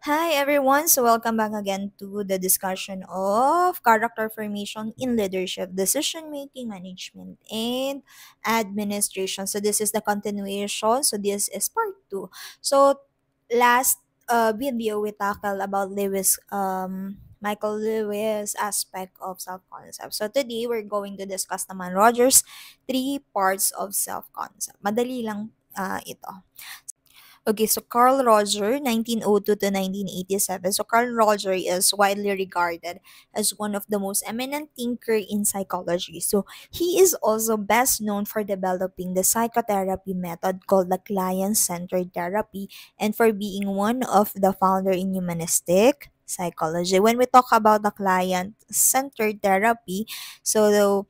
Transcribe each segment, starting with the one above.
Hi everyone, so welcome back again to the discussion of character formation in leadership, decision making, management, and administration. So this is the continuation. So this is part 2. So last video we tackled about Michael Lewis aspect of self-concept. So today we're going to discuss naman Rogers' three parts of self-concept. Madali lang ito. Okay, so Carl Roger, 1902 to 1987. So Carl Roger is widely regarded as one of the most eminent thinker in psychology. So he is also best known for developing the psychotherapy method called the client-centered therapy and for being one of the founder in humanistic psychology. When we talk about the client-centered therapy, so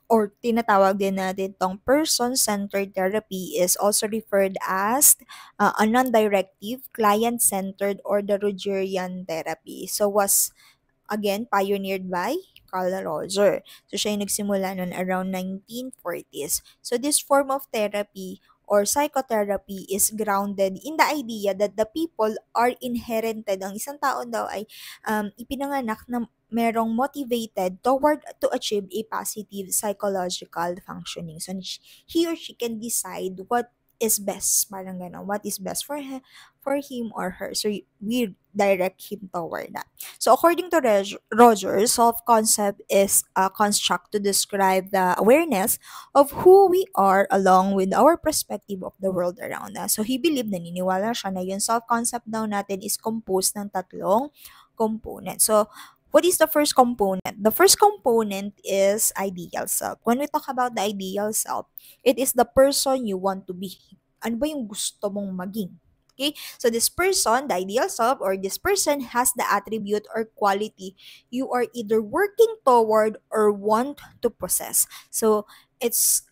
or tinatawag din natin tong person-centered therapy is also referred as a non-directive, client-centered, or the Rogerian therapy. So was again pioneered by Carl Roger. So siya yung nagsimula nun around 1940s. So this form of therapy or psychotherapy is grounded in the idea that the people are inherited. Ang isang tao daw ay ipinanganak na merong motivated toward to achieve a positive psychological functioning. So he or she can decide what is best, parang gano'n, what is best for him or her. So we direct him toward that. So according to Rogers, self-concept is a construct to describe the awareness of who we are along with our perspective of the world around us. So he believed, naniniwala siya na yung self-concept daw natin is composed ng tatlong components. So what is the first component? The first component is ideal self. When we talk about the ideal self, it is the person you want to be. Ano ba yung gusto mong maging? Okay? So this person, the ideal self, or this person has the attribute or quality you are either working toward or want to possess. So it's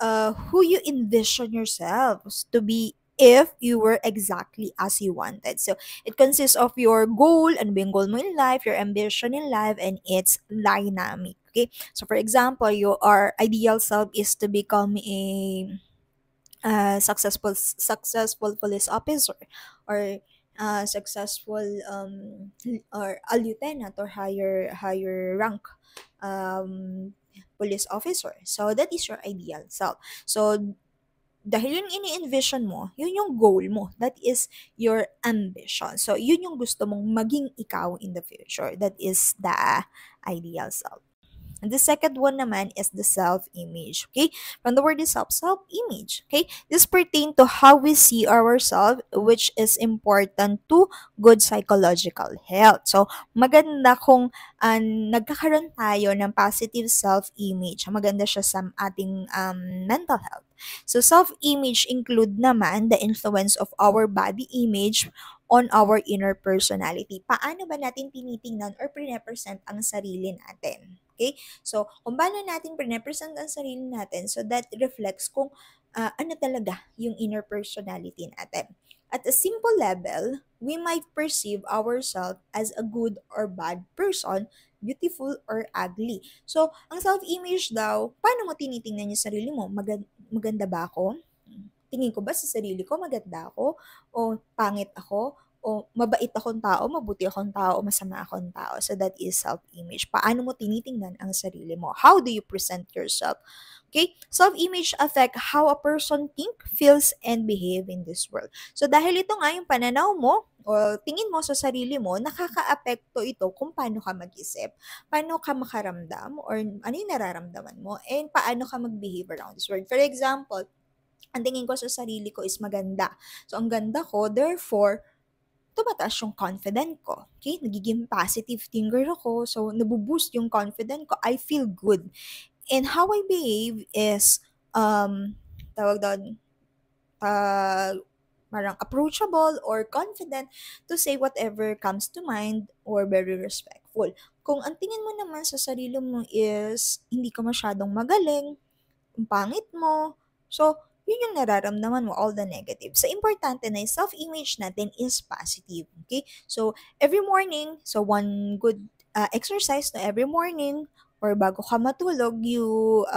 who you envision yourselves to be if you were exactly as you wanted. So it consists of your goal, and ba yung goal mo in life, your ambition in life, and it's dynamic. Okay? So for example, your ideal self is to become a successful police officer or successful or a lieutenant or higher rank um police officer. So that is your ideal self. So dahil yun ini-envision mo, yun yung goal mo. That is your ambition. So yun yung gusto mong maging ikaw in the future. That is the ideal self. And the second one naman is the self-image. Okay? From the word itself, self-image. Okay? This pertain to how we see ourselves, which is important to good psychological health. So, maganda kung nagkakaroon tayo ng positive self-image. Maganda siya sa ating mental health. So, self-image include naman the influence of our body image on our inner personality. Paano ba natin tinitingnan or pre-represent ang sarili natin? Okay? So, kung paano natin pre-present ang sarili natin, so that reflects kung ano talaga yung inner personality natin. At a simple level, we might perceive ourselves as a good or bad person, beautiful or ugly. So, ang self-image daw, paano mo tinitingnan yung sarili mo? Maganda ba ako? Tingin ko ba sa sarili ko maganda ako? O pangit ako? O mabait akong tao, mabuti akong tao, masama akong tao. So that is self-image. Paano mo tinitingnan ang sarili mo? How do you present yourself? Okay? Self-image affect how a person think, feels, and behave in this world. So dahil ito nga yung pananaw mo, o tingin mo sa sarili mo, nakaka-apekto ito kung paano ka mag-isip, paano ka makaramdam, or ano yung nararamdaman mo, and paano ka mag-behave around this world. For example, ang tingin ko sa sarili ko is maganda. So, ang ganda ko, therefore, tumataas yung confident ko. Okay? Nagiging positive thinker ako. So, nabuboost yung confident ko. I feel good. And how I behave is, tawag doon, uh, parang approachable or confident to say whatever comes to mind or very respectful. Kung ang tingin mo naman sa sarili mo is hindi ka masyadong magaling, ang pangit mo. So, yun yung nararamdaman mo, all the negative. So, importante na yung self-image natin is positive. Okay? So, every morning, so one good exercise na every morning or bago ka matulog, you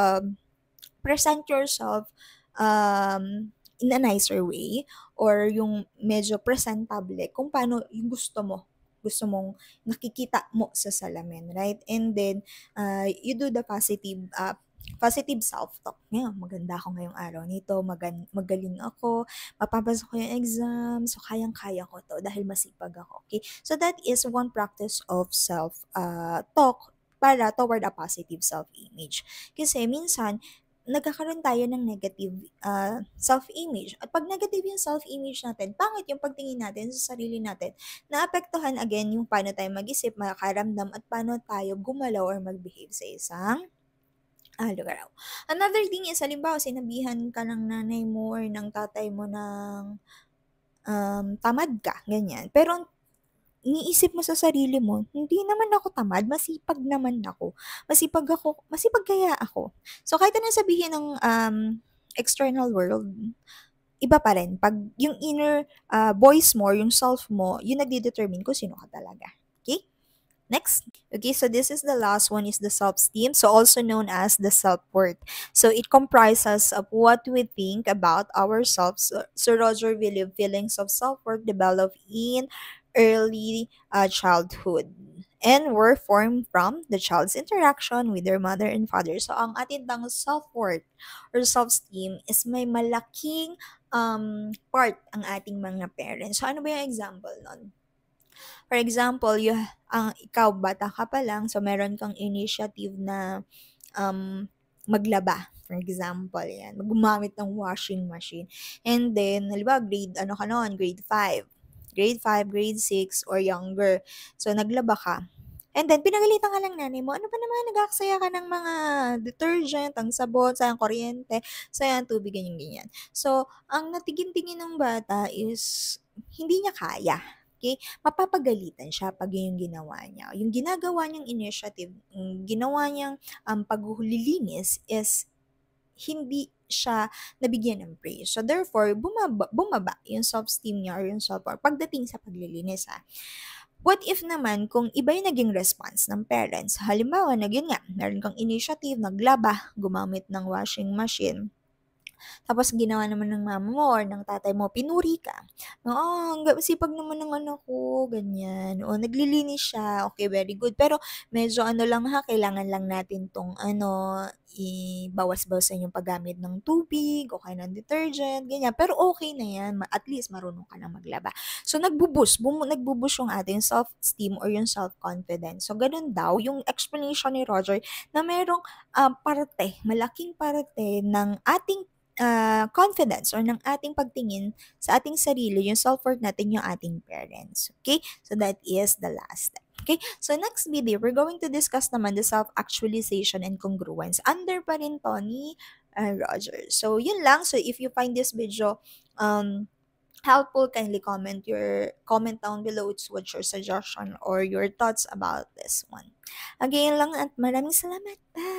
present yourself in a nicer way or yung medyo presentable kung paano yung gusto mo gusto mong nakikita mo sa salamin, right? And then, you do the positive self-talk. Yeah, maganda ako ngayong araw nito, magaling ako, mapapasok ko yung exam, so kayang-kaya ko to dahil masipag ako. Okay? So that is one practice of self-talk para toward a positive self-image. Kasi minsan, nagkakaroon tayo ng negative self-image. At pag negative yung self-image natin, pangit yung pagtingin natin sa sarili natin. Naapektuhan again yung paano tayo mag-isip, makaramdam, at paano tayo gumalaw or mag-behave sa isang lugar. Another thing is, halimbawa, sinabihan ka ng nanay mo or ng tatay mo ng tamad ka, ganyan. Pero iniisip mo sa sarili mo, hindi naman ako tamad, masipag naman ako. Masipag kaya ako. So, kahit anong sabihin ng external world, iba pa rin. Pag yung inner voice mo, yung self mo, yung nagde-determine kung sino ka talaga. Okay? Next. Okay, so this is the last one is the self-esteem, so also known as the self-worth. So it comprises of what we think about ourselves. So Roger believed feelings of self-worth develop in early childhood and were formed from the child's interaction with their mother and father. So ang atin bang self-worth or self-esteem is may malaking part ang ating mga parents. So ano ba yung example nun? For example, ikaw bata ka pa lang, so meron kang initiative na maglaba. For example, yan. Gumamit ng washing machine. And then, halimbawa, ano ka noon? Grade 5. Grade 5, grade 6, or younger. So, naglaba ka. And then, pinagalitan ka lang nanay mo, ano ba naman, nag-aaksaya ka ng mga detergent, ang sabon, sayang kuryente, sayang tubig, ganyan-ganyan. So, ang natigin-tingin ng bata is, hindi niya kaya. Okay? Mapapagalitan siya pag yung ginawa niya. Yung ginagawa niyang initiative, yung ginawa niyang paghulilinis is hindi siya nabigyan ng praise. So, therefore, bumaba yung self-esteem niya or yung self-worth pagdating sa paglilinis. What if naman kung iba yung naging response ng parents? Halimbawa, nga, meron kang initiative, naglaba, gumamit ng washing machine. Tapos ginawa naman ng mama mo or ng tatay mo, pinuri ka. Oo, sipag naman ng anak ko, ganyan. O, naglilinis siya, okay, very good. Pero medyo ano lang ha, kailangan lang natin tong ibawas-bawasan yung paggamit ng tubig, o kaya ng detergent, ganyan. Pero okay na yan, at least marunong ka na maglaba. So, nagbuboost yung ating self-esteem or yung self-confidence. So, ganun daw yung explanation ni Roger na merong malaking parte ng ating confidence or ng ating pagtingin sa ating sarili, yung self-worth natin, yung ating parents. Okay? So, that is the last step. Okay? So, next video, we're going to discuss naman the self-actualization and congruence. Under pa rin to ni Roger. So, yun lang. So, if you find this video helpful, kindly comment down below what's your suggestion or your thoughts about this one. Again lang at maraming salamat. Bye!